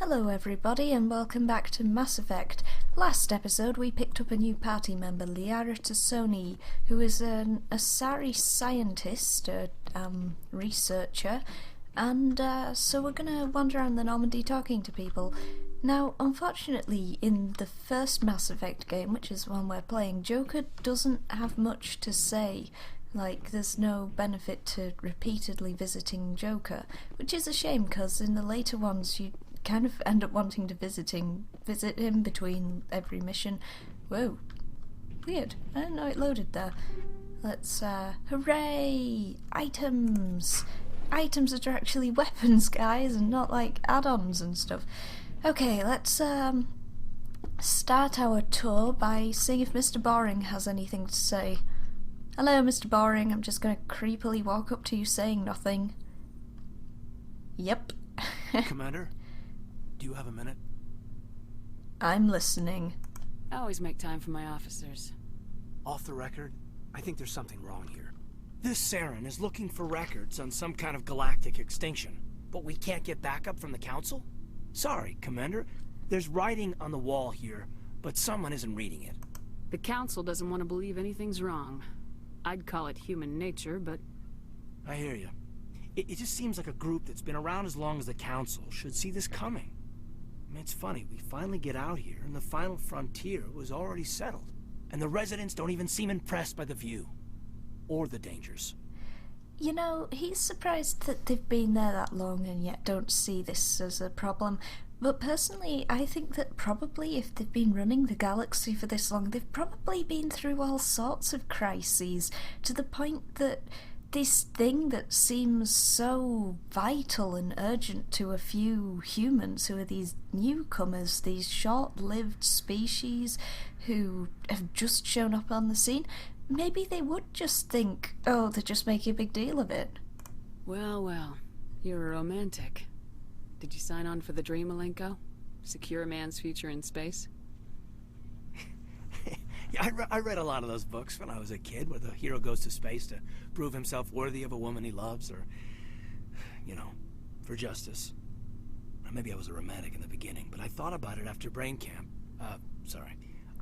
Hello everybody and welcome back to Mass Effect. Last episode we picked up a new party member, Liara Tassoni, who is an Asari scientist, researcher, and so we're gonna wander around the Normandy talking to people. Now, unfortunately, in the first Mass Effect game, which is one we're playing, Joker doesn't have much to say. Like, there's no benefit to repeatedly visiting Joker, which is a shame because in the later ones you kind of end up wanting to visit him between every mission. Whoa. Weird. I didn't know it loaded there. Let's, hooray! Items! Items that are actually weapons, guys, and not like add-ons and stuff. Okay, let's, start our tour by seeing if Mr. Boring has anything to say. Hello, Mr. Boring. I'm just gonna creepily walk up to you saying nothing. Yep. Commander? Do you have a minute? I'm listening. I always make time for my officers. Off the record, I think there's something wrong here. This Saren is looking for records on some kind of galactic extinction, but we can't get backup from the Council? Sorry, Commander. There's writing on the wall here, but someone isn't reading it. The Council doesn't want to believe anything's wrong. I'd call it human nature, but... I hear you. It just seems like a group that's been around as long as the Council should see this coming. I mean, it's funny, we finally get out here, and the final frontier was already settled. And the residents don't even seem impressed by the view. Or the dangers. You know, he's surprised that they've been there that long and yet don't see this as a problem. But personally, I think that probably if they've been running the galaxy for this long, they've probably been through all sorts of crises, to the point that this thing that seems so vital and urgent to a few humans who are these newcomers, these short-lived species who have just shown up on the scene, maybe they would just think, oh, they're just making a big deal of it. Well, well. You're a romantic. Did you sign on for the dream, Malenko? Secure a man's future in space? Yeah, I read a lot of those books when I was a kid, where the hero goes to space to prove himself worthy of a woman he loves, or, you know, for justice. Or maybe I was a romantic in the beginning, but I thought about it after brain camp.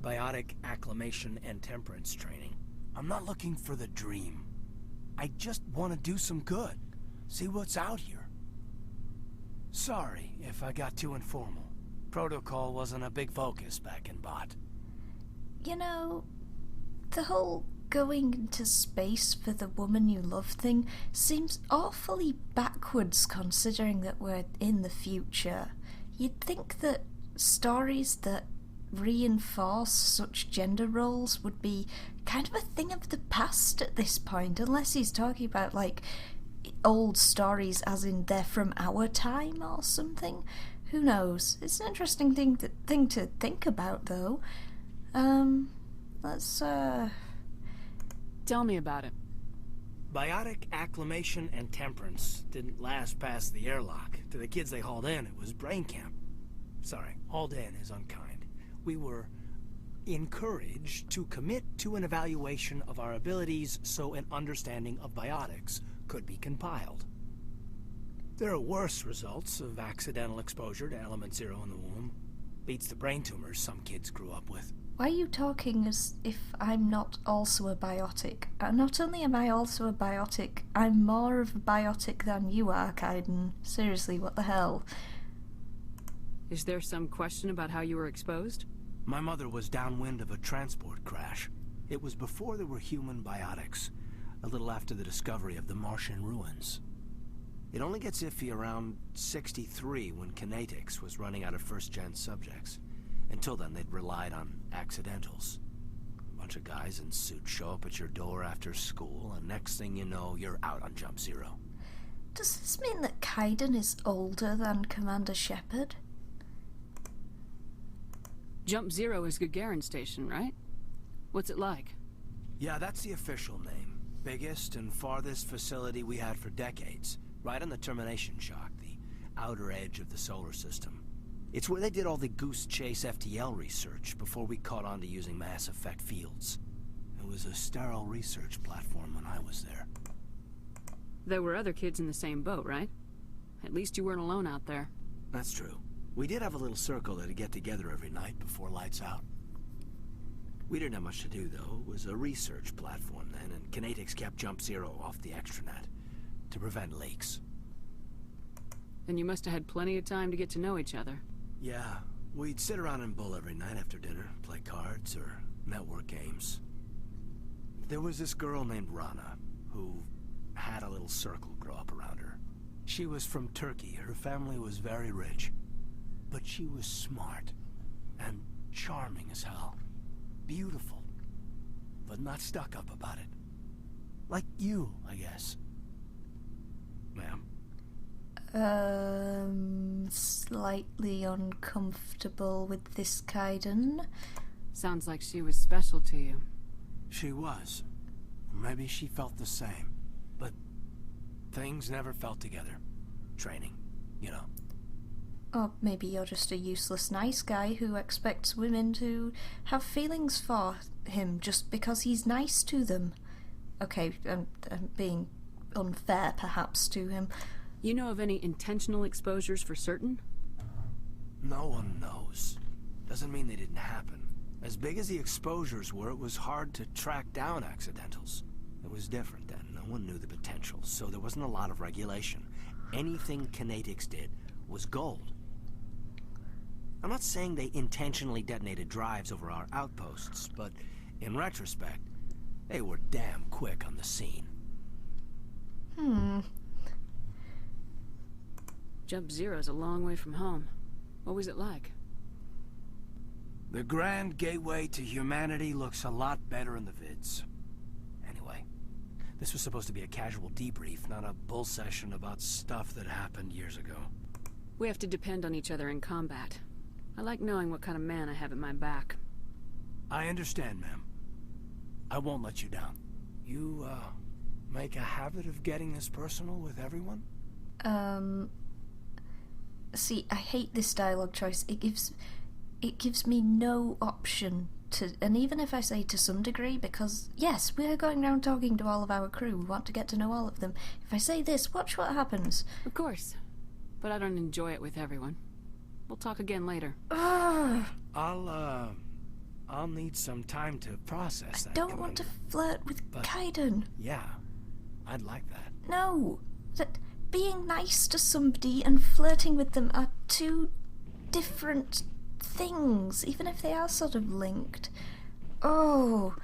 Biotic acclimation and temperance training. I'm not looking for the dream. I just want to do some good. See what's out here. Sorry if I got too informal. Protocol wasn't a big focus back in Bot. You know, the whole going into space for the woman you love thing seems awfully backwards considering that we're in the future. You'd think that stories that reinforce such gender roles would be kind of a thing of the past at this point, unless he's talking about, like, old stories as in they're from our time or something. Who knows? It's an interesting thing to think about, though. Let's, Tell me about it. Biotic acclimation and temperance didn't last past the airlock. To the kids they hauled in, it was brain camp. Sorry, hauled in is unkind. We were encouraged to commit to an evaluation of our abilities so an understanding of biotics could be compiled. There are worse results of accidental exposure to Element Zero in the womb. Beats the brain tumors some kids grew up with. why are you talking as if I'm not also a biotic? Not only am I also a biotic, I'm more of a biotic than you are, Kaiden. Seriously, what the hell? Is there some question about how you were exposed? My mother was downwind of a transport crash. It was before there were human biotics, a little after the discovery of the Martian ruins. It only gets iffy around 63 when Kinetics was running out of first-gen subjects. Until then, they'd relied on accidentals. A bunch of guys in suits show up at your door after school, and next thing you know, you're out on Jump Zero. Does this mean that Kaiden is older than Commander Shepard? Jump Zero is Gagarin Station, right? What's it like? Yeah, that's the official name. Biggest and farthest facility we had for decades. Right on the termination shock, the outer edge of the solar system. It's where they did all the Goose Chase FTL research before we caught on to using mass effect fields. It was a sterile research platform when I was there. There were other kids in the same boat, right? At least you weren't alone out there. That's true. We did have a little circle that'd get together every night before lights out. We didn't have much to do, though. It was a research platform then, and Kinetics kept Jump Zero off the extranet to prevent leaks. Then you must have had plenty of time to get to know each other. Yeah, we'd sit around and bull every night after dinner, play cards or network games. There was this girl named Rana, who had a little circle grow up around her. She was from Turkey. Her family was very rich. But she was smart and charming as hell. Beautiful, but not stuck up about it. Like you, I guess. Ma'am? Slightly uncomfortable with this Kaiden. Sounds like she was special to you. She was. Maybe she felt the same. But things never felt together. Training, you know. Or maybe you're just a useless nice guy who expects women to have feelings for him just because he's nice to them. Okay, I'm being unfair perhaps to him. You know of any intentional exposures for certain? No one knows. Doesn't mean they didn't happen. As big as the exposures were, it was hard to track down accidentals. It was different then. No one knew the potential, so there wasn't a lot of regulation. Anything Kinetics did was gold. I'm not saying they intentionally detonated drives over our outposts, but in retrospect, they were damn quick on the scene. Jump Zero's a long way from home. What was it like? The grand gateway to humanity looks a lot better in the vids. Anyway, this was supposed to be a casual debrief, not a bull session about stuff that happened years ago. We have to depend on each other in combat. I like knowing what kind of man I have at my back. I understand, ma'am. I won't let you down. You, make a habit of getting this personal with everyone? See, I hate this dialogue choice. It gives me no option to, and even if I say to some degree, because yes, we're going around talking to all of our crew, we want to get to know all of them. If I say this, watch what happens. Of course. But I don't enjoy it with everyone. We'll talk again later. Ugh. I'll need some time to process that. I don't want to flirt with Kaiden. Yeah, I'd like that. No, that being nice to somebody and flirting with them are two different things, even if they are sort of linked. Oh,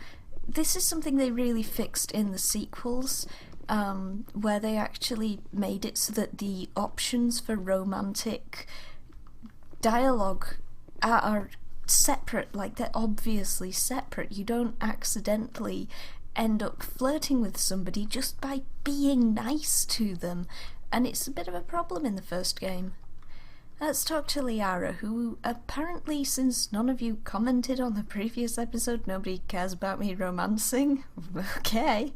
this is something they really fixed in the sequels, where they actually made it so that the options for romantic dialogue are separate, like they're obviously separate. You don't accidentally end up flirting with somebody just by being nice to them, and it's a bit of a problem in the first game. Let's talk to Liara, who apparently, since none of you commented on the previous episode, nobody cares about me romancing. Okay.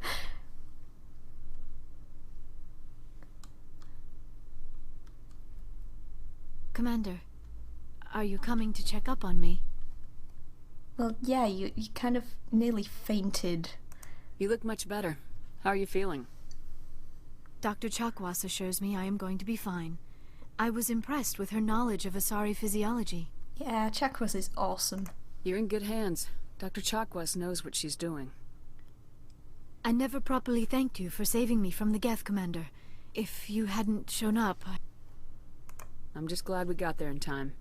Commander, are you coming to check up on me? Well, yeah, you kind of nearly fainted. You look much better. How are you feeling? Dr. Chakwas assures me I am going to be fine. I was impressed with her knowledge of Asari physiology. Yeah, Chakwas is awesome. You're in good hands. Dr. Chakwas knows what she's doing. I never properly thanked you for saving me from the Geth, Commander. If you hadn't shown up, I'm just glad we got there in time.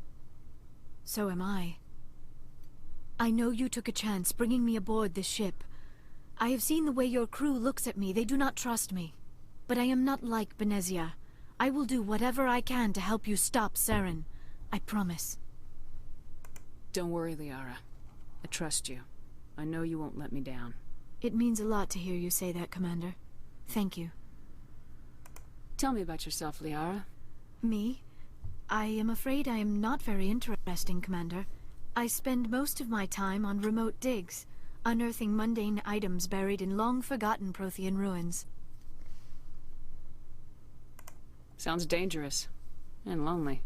So am I. I know you took a chance bringing me aboard this ship. I have seen the way your crew looks at me. They do not trust me. But I am not like Benezia. I will do whatever I can to help you stop Saren. I promise. Don't worry, Liara. I trust you. I know you won't let me down. It means a lot to hear you say that, Commander. Thank you. Tell me about yourself, Liara. Me? I am afraid I am not very interesting, Commander. I spend most of my time on remote digs, unearthing mundane items buried in long-forgotten Prothean ruins. Sounds dangerous. And lonely.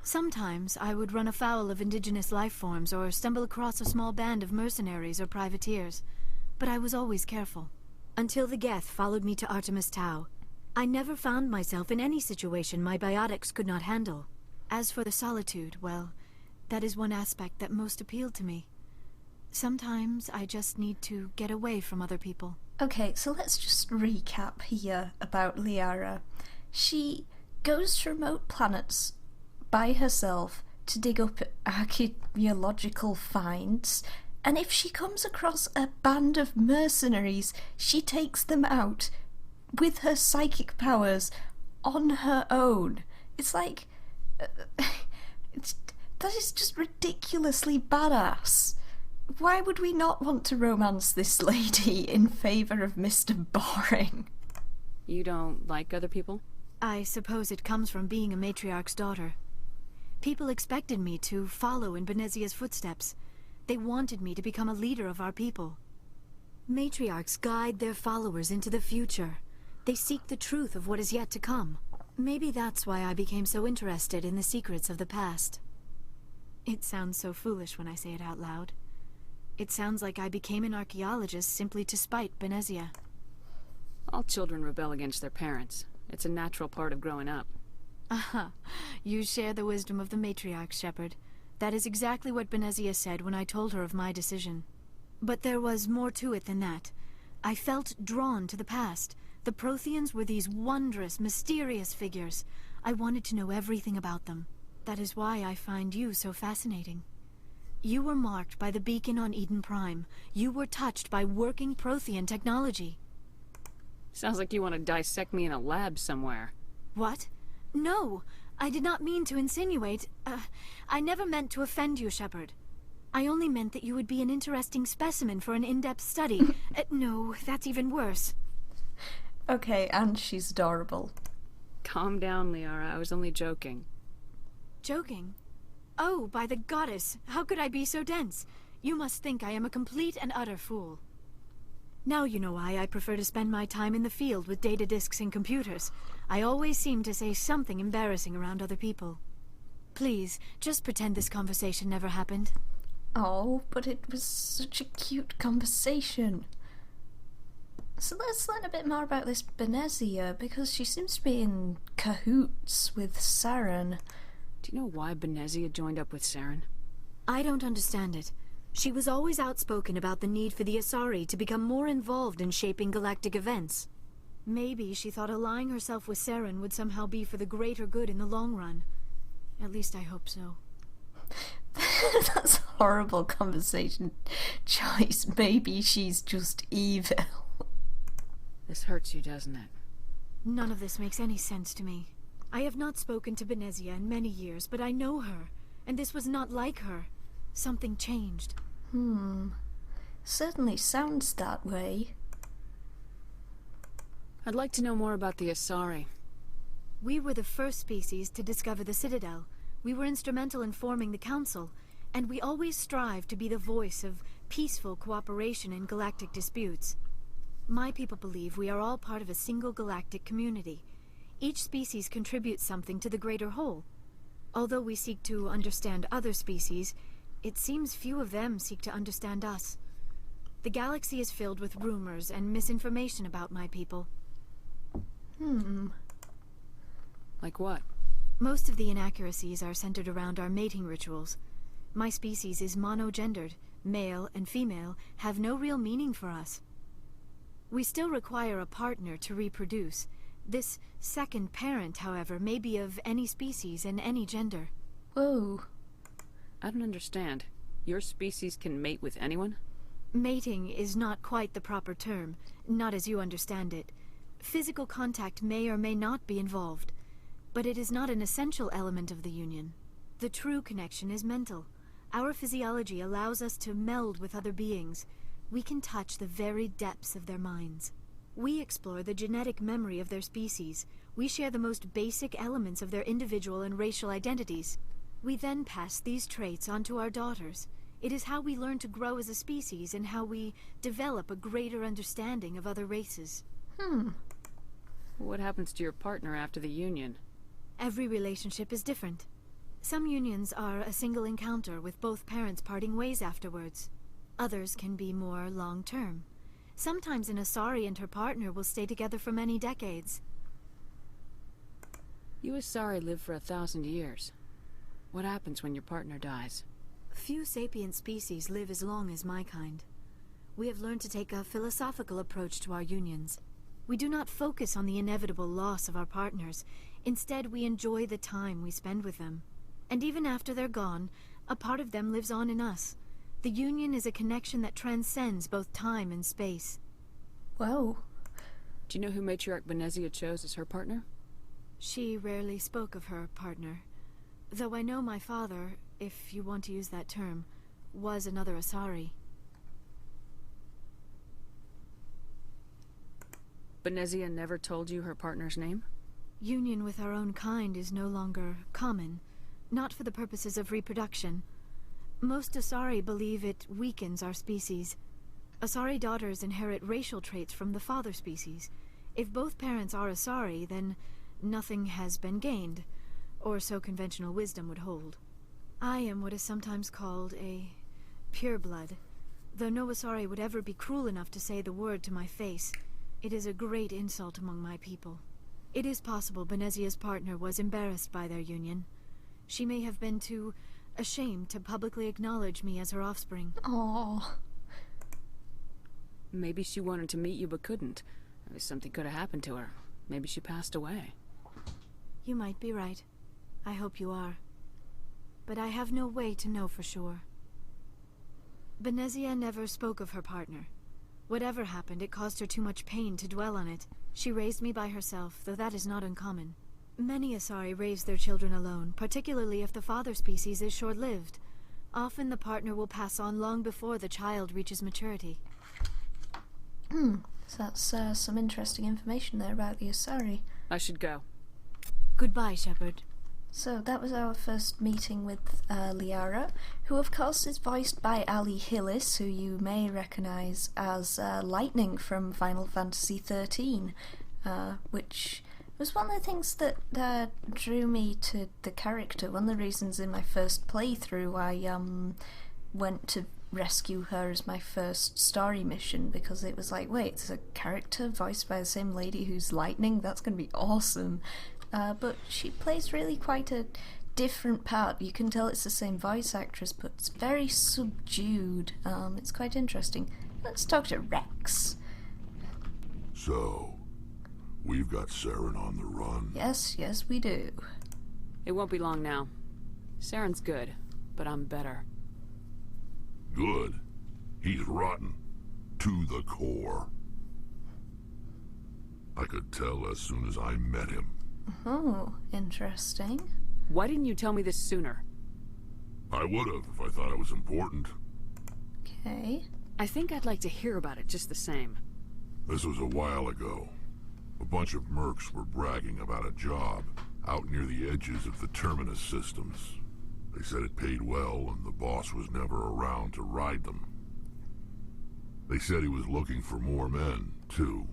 Sometimes I would run afoul of indigenous life forms or stumble across a small band of mercenaries or privateers, but I was always careful. Until the Geth followed me to Artemis Tau. I never found myself in any situation my biotics could not handle. As for the solitude, well, that is one aspect that most appealed to me. Sometimes I just need to get away from other people. Okay, so let's just recap here about Liara. She goes to remote planets by herself to dig up archaeological finds, and if she comes across a band of mercenaries, she takes them out with her psychic powers on her own. It's like... that is just ridiculously badass. Why would we not want to romance this lady in favour of Mr. Boring? You don't like other people? I suppose it comes from being a matriarch's daughter. People expected me to follow in Benezia's footsteps. They wanted me to become a leader of our people. Matriarchs guide their followers into the future. They seek the truth of what is yet to come. Maybe that's why I became so interested in the secrets of the past. It sounds so foolish when I say it out loud. It sounds like I became an archaeologist simply to spite Benezia. All children rebel against their parents. It's a natural part of growing up. Aha, you share the wisdom of the matriarch, Shepard. That is exactly what Benezia said when I told her of my decision. But there was more to it than that. I felt drawn to the past. The Protheans were these wondrous, mysterious figures. I wanted to know everything about them. That is why I find you so fascinating. You were marked by the beacon on Eden Prime. You were touched by working Prothean technology. Sounds like you want to dissect me in a lab somewhere. What? No, I did not mean to insinuate. I never meant to offend you, Shepard. I only meant that you would be an interesting specimen for an in-depth study. No, that's even worse. Okay, and she's adorable. Calm down, Liara. I was only joking. Joking? Oh, by the goddess, how could I be so dense? You must think I am a complete and utter fool. Now you know why I prefer to spend my time in the field with data disks and computers. I always seem to say something embarrassing around other people. Please, just pretend this conversation never happened. Oh, but it was such a cute conversation. So let's learn a bit more about this Benezia, because she seems to be in cahoots with Saren. Do you know why Benezia joined up with Saren? I don't understand it. She was always outspoken about the need for the Asari to become more involved in shaping galactic events. Maybe she thought allying herself with Saren would somehow be for the greater good in the long run. At least I hope so. That's a horrible conversation choice. Maybe she's just evil. This hurts you, doesn't it? None of this makes any sense to me. I have not spoken to Benezia in many years, but I know her, and this was not like her. Something changed. Certainly sounds that way. I'd like to know more about the Asari. We were the first species to discover the Citadel. We were instrumental in forming the Council, and we always strive to be the voice of peaceful cooperation in galactic disputes. My people believe we are all part of a single galactic community. Each species contributes something to the greater whole. Although we seek to understand other species, it seems few of them seek to understand us. The galaxy is filled with rumors and misinformation about my people. Like what? Most of the inaccuracies are centered around our mating rituals. My species is monogendered. Male and female have no real meaning for us. We still require a partner to reproduce. This second parent, however, may be of any species and any gender. Whoa. I don't understand. Your species can mate with anyone? Mating is not quite the proper term, not as you understand it. Physical contact may or may not be involved, but it is not an essential element of the union. The true connection is mental. Our physiology allows us to meld with other beings. We can touch the very depths of their minds. We explore the genetic memory of their species. We share the most basic elements of their individual and racial identities. We then pass these traits on to our daughters. It is how we learn to grow as a species and how we develop a greater understanding of other races. What happens to your partner after the union? Every relationship is different. Some unions are a single encounter with both parents parting ways afterwards. Others can be more long-term. Sometimes an Asari and her partner will stay together for many decades. You Asari live for 1,000 years. What happens when your partner dies? Few sapient species live as long as my kind. We have learned to take a philosophical approach to our unions. We do not focus on the inevitable loss of our partners. Instead, we enjoy the time we spend with them. And even after they're gone, a part of them lives on in us. The union is a connection that transcends both time and space. Whoa. Do you know who Matriarch Benezia chose as her partner? She rarely spoke of her partner. Though I know my father, if you want to use that term, was another Asari. Benezia never told you her partner's name? Union with our own kind is no longer common, not for the purposes of reproduction. Most Asari believe it weakens our species. Asari daughters inherit racial traits from the father species. If both parents are Asari, then nothing has been gained, or so conventional wisdom would hold. I am what is sometimes called a pureblood, though no Asari would ever be cruel enough to say the word to my face. It is a great insult among my people. It is possible Benezia's partner was embarrassed by their union. She may have been too ashamed to publicly acknowledge me as her offspring. Oh. Maybe she wanted to meet you but couldn't. Maybe something could have happened to her. Maybe she passed away. You might be right. I hope you are. But I have no way to know for sure. Benezia never spoke of her partner. Whatever happened, it caused her too much pain to dwell on it. She raised me by herself, though that is not uncommon. Many Asari raise their children alone, particularly if the father species is short-lived. Often the partner will pass on long before the child reaches maturity. So that's some interesting information there about the Asari. I should go. Goodbye, Shepard. So that was our first meeting with Liara, who of course is voiced by Ali Hillis, who you may recognise as Lightning from Final Fantasy XIII, which was one of the things that drew me to the character. One of the reasons in my first playthrough I went to rescue her as my first story mission, because it was like, wait, it's a character voiced by the same lady who's Lightning? That's going to be awesome. But she plays really quite a different part. You can tell it's the same voice actress, but it's very subdued. It's quite interesting. Let's talk to Rex. So, we've got Saren on the run. Yes, we do. It won't be long now. Saren's good, but I'm better. Good. He's rotten. To the core. I could tell as soon as I met him. Oh, interesting. Why didn't you tell me this sooner? I would've if I thought it was important. Okay. I think I'd like to hear about it just the same. This was a while ago. A bunch of mercs were bragging about a job out near the edges of the Terminus systems. They said it paid well and the boss was never around to ride them. They said he was looking for more men, too.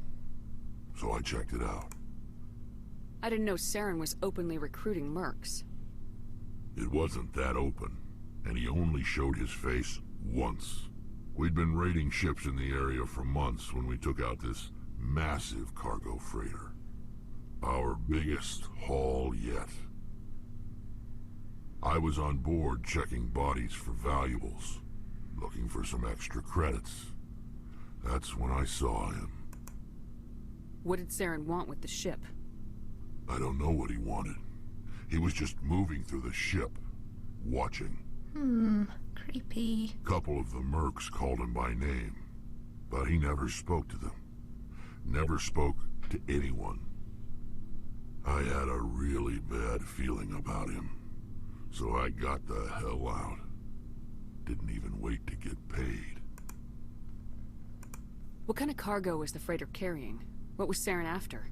So I checked it out. I didn't know Saren was openly recruiting mercs. It wasn't that open, and he only showed his face once. We'd been raiding ships in the area for months when we took out this massive cargo freighter. Our biggest haul yet. I was on board checking bodies for valuables, looking for some extra credits. That's when I saw him. What did Saren want with the ship? I don't know what he wanted. He was just moving through the ship, watching. Creepy. Couple of the mercs called him by name, but he never spoke to them. Never spoke to anyone. I had a really bad feeling about him, so I got the hell out. Didn't even wait to get paid. What kind of cargo was the freighter carrying? What was Saren after?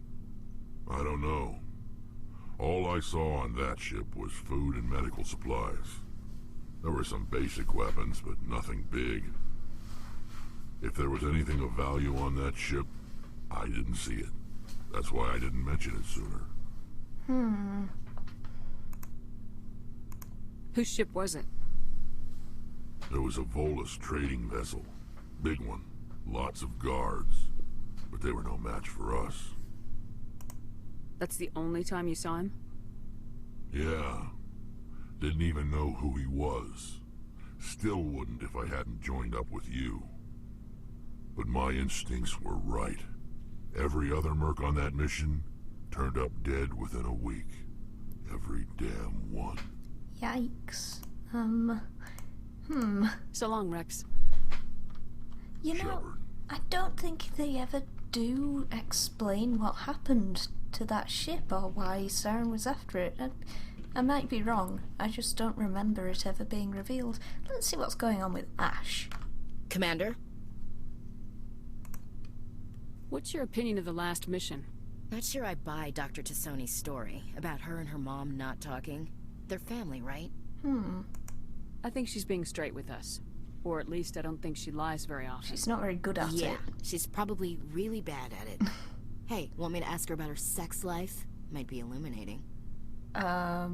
I don't know. All I saw on that ship was food and medical supplies. There were some basic weapons, but nothing big. If there was anything of value on that ship, I didn't see it. That's why I didn't mention it sooner. Whose ship was it? There was a Volus trading vessel. Big one. Lots of guards. But they were no match for us. That's the only time you saw him? Didn't even know who he was. Still wouldn't if I hadn't joined up with you. But my instincts were right. Every other merc on that mission turned up dead within a week. Every damn one. Yikes. So long, Rex. You know, Shepard. I don't think they ever do explain what happened to that ship or why Saren was after it. I might be wrong. I just don't remember it ever being revealed. Let's see what's going on with Ash. Commander? What's your opinion of the last mission? Not sure I buy Dr. Tassoni's story about her and her mom not talking. They're family, right? I think she's being straight with us. Or at least I don't think she lies very often. She's not very good at Yeah, it. she's probably really bad at it. Hey, want me to ask her about her sex life? Might be illuminating. I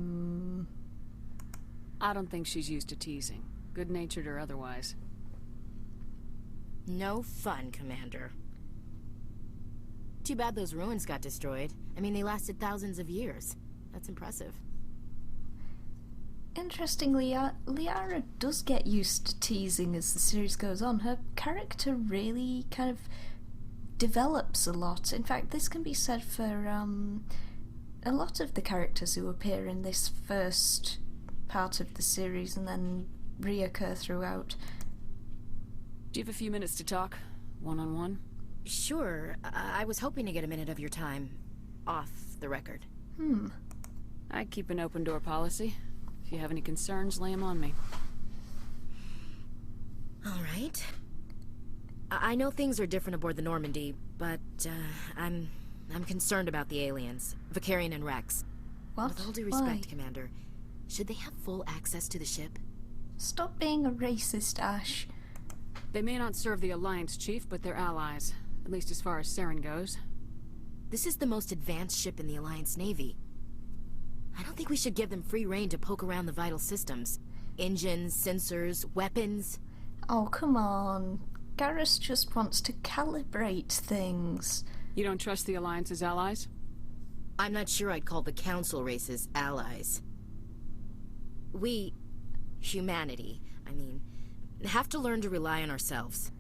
don't think she's used to teasing, good-natured or otherwise. No fun, Commander. Too bad those ruins got destroyed. I mean, they lasted thousands of years. That's impressive. Interestingly, Liara does get used to teasing as the series goes on. Her character really kind of develops a lot. In fact, this can be said for a lot of the characters who appear in this first part of the series and then reoccur throughout. Do you have a few minutes to talk? One-on-one? Sure, I was hoping to get a minute of your time off the record. I keep an open door policy. If you have any concerns, lay them on me. All right. I know things are different aboard the Normandy, but I'm concerned about the aliens, Vicarian and Rex. What? With all due respect, Why? Commander, should they have full access to the ship? Stop being a racist, Ash. They may not serve the Alliance, Chief, but they're allies. At least as far as Saren goes. This is the most advanced ship in the Alliance Navy. I don't think we should give them free rein to poke around the vital systems. Engines, sensors, weapons. Oh, come on. Garrus just wants to calibrate things. You don't trust the Alliance's allies? I'm not sure I'd call the Council races allies. We, humanity, I mean, have to learn to rely on ourselves.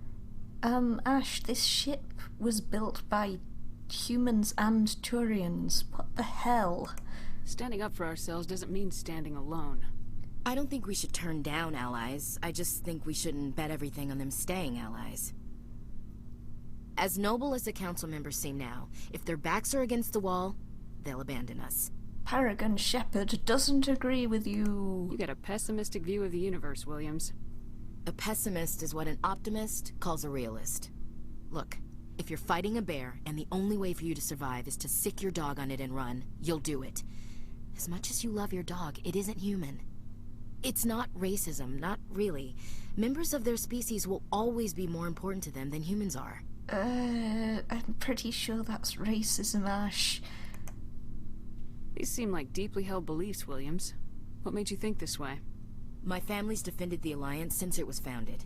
Ash, this ship was built by humans and Turians. What the hell? Standing up for ourselves doesn't mean standing alone. I don't think we should turn down allies. I just think we shouldn't bet everything on them staying allies. As noble as the council members seem now, if their backs are against the wall, they'll abandon us. Paragon Shepard doesn't agree with you. You got a pessimistic view of the universe, Williams. A pessimist is what an optimist calls a realist. Look, if you're fighting a bear and the only way for you to survive is to sick your dog on it and run, you'll do it. As much as you love your dog, it isn't human. It's not racism, not really. Members of their species will always be more important to them than humans are. I'm pretty sure that's racism, Ash. These seem like deeply held beliefs, Williams. What made you think this way? My family's defended the Alliance since it was founded.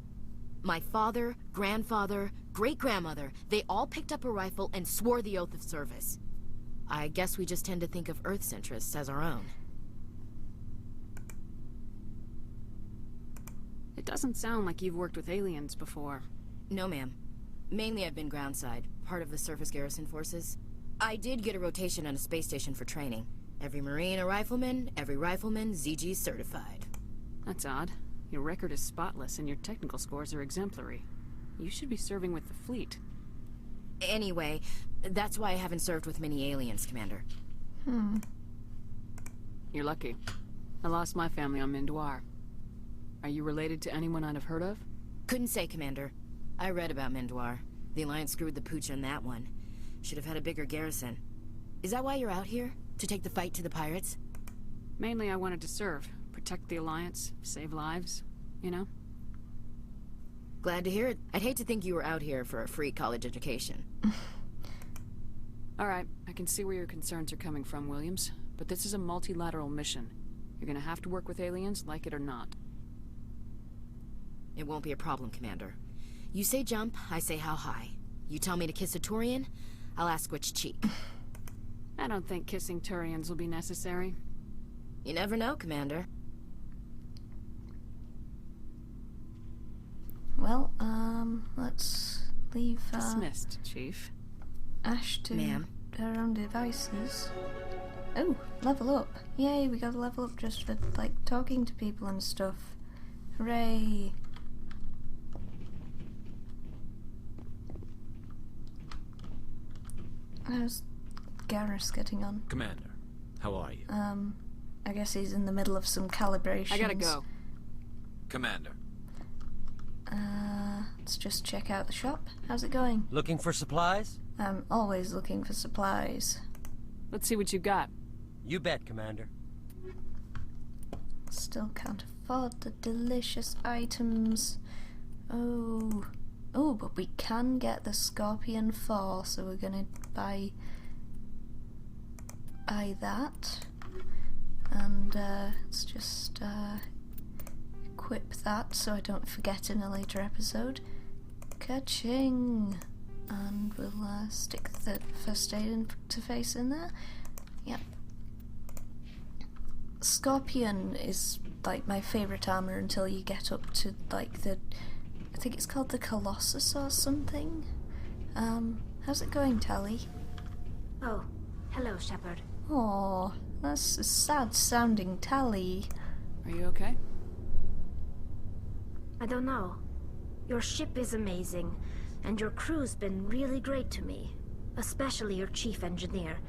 My father, grandfather, great-grandmother, they all picked up a rifle and swore the oath of service. I guess we just tend to think of Earth's interests as our own. It doesn't sound like you've worked with aliens before. No, ma'am. Mainly I've been groundside, part of the surface garrison forces. I did get a rotation on a space station for training. Every Marine a rifleman, every rifleman ZG certified. That's odd. Your record is spotless and your technical scores are exemplary. You should be serving with the fleet. Anyway, that's why I haven't served with many aliens, Commander. You're lucky. I lost my family on Mindoir. Are you related to anyone I'd have heard of? Couldn't say, Commander. I read about Mindoir. The Alliance screwed the pooch on that one. Should have had a bigger garrison. Is that why you're out here? To take the fight to the pirates? Mainly I wanted to serve. Protect the Alliance, save lives, you know? Glad to hear it. I'd hate to think you were out here for a free college education. Alright, I can see where your concerns are coming from, Williams. But this is a multilateral mission. You're gonna have to work with aliens, like it or not. It won't be a problem, Commander. You say jump, I say how high. You tell me to kiss a Turian, I'll ask which cheek. I don't think kissing Turians will be necessary. You never know, Commander. well, let's leave Dismissed, Chief. Ash to Ma'am. her own devices. Oh, level up. Yay, we got a level up just for, like, talking to people and stuff. Hooray. How's Garrus getting on? Commander, how are you? I guess he's in the middle of some calibrations. I gotta go. Commander. Let's just check out the shop. How's it going? Looking for supplies? I'm always looking for supplies. Let's see what you got. You bet, Commander. Still can't afford the delicious items. Oh, but we can get the Scorpion 4, so we're gonna buy that. And let's just equip that so I don't forget in a later episode. Ka-ching! And we'll stick the first aid interface in there. Yep. Scorpion is like my favourite armour until you get up to like the, I think it's called the Colossus or something. How's it going, Tally? Oh, hello, Shepard. Aw, that's a sad sounding Tally. Are you okay? I don't know. Your ship is amazing, and your crew's been really great to me, especially your chief engineer.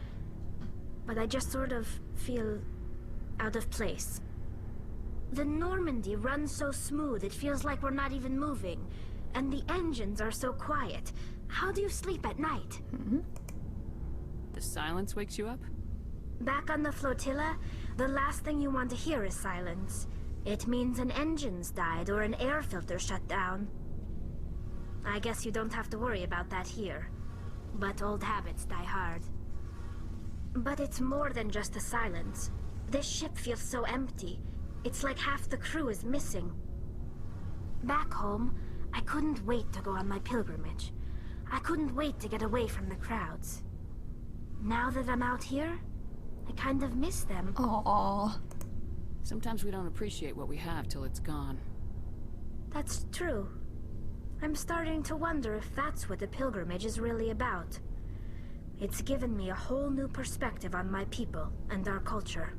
But I just sort of feel out of place. The Normandy runs so smooth it feels like we're not even moving, and the engines are so quiet. How do you sleep at night? The silence wakes you up? Back on the flotilla, the last thing you want to hear is silence. It means an engine's died or an air filter shut down. I guess you don't have to worry about that here. But old habits die hard. But it's more than just the silence. This ship feels so empty. It's like half the crew is missing. Back home, I couldn't wait to go on my pilgrimage. I couldn't wait to get away from the crowds. Now that I'm out here, I kind of miss them. Aww. Sometimes we don't appreciate what we have till it's gone. That's true. I'm starting to wonder if that's what the pilgrimage is really about. It's given me a whole new perspective on my people and our culture.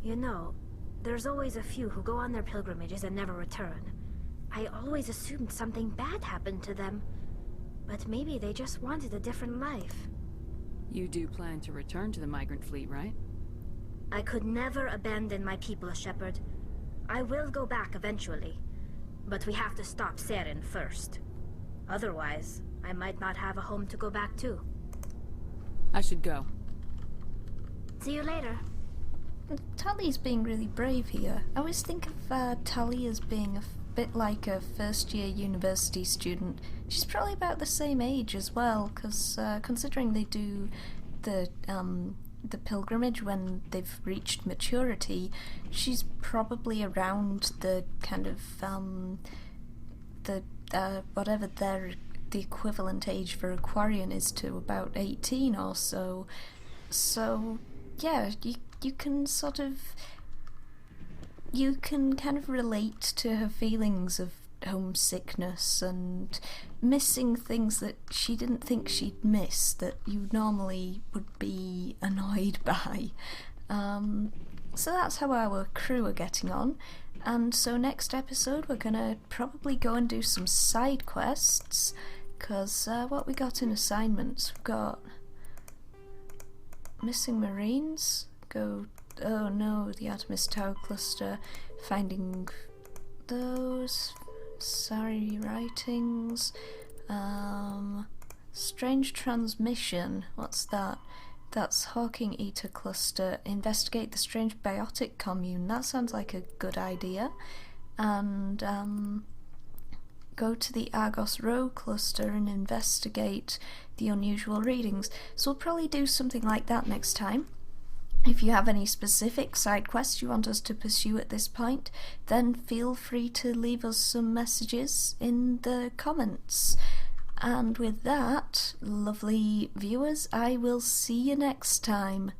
You know, there's always a few who go on their pilgrimages and never return. I always assumed something bad happened to them. But maybe they just wanted a different life. You do plan to return to the migrant fleet, right? I could never abandon my people, Shepard. I will go back eventually. But we have to stop Saren first. Otherwise, I might not have a home to go back to. I should go. See you later. Tally's being really brave here. I always think of Tally as being a bit like a first-year university student. She's probably about the same age as well, because considering they do the pilgrimage when they've reached maturity, she's probably around the kind of whatever the equivalent age for Aquarian is to, about 18 or so. So yeah, you can kind of relate to her feelings of homesickness and missing things that she didn't think she'd miss that you normally would be annoyed by. So that's how our crew are getting on. And so next episode we're gonna probably go and do some side quests, because what we got in assignments, we've got missing Marines, oh no, the Artemis Tower cluster, finding those, sorry writings, strange transmission, what's that? That's Hawking Eater cluster, investigate the strange biotic commune, that sounds like a good idea, and go to the Argos Row cluster and investigate the unusual readings. So we'll probably do something like that next time. If you have any specific side quests you want us to pursue at this point, then feel free to leave us some messages in the comments. And with that, lovely viewers, I will see you next time.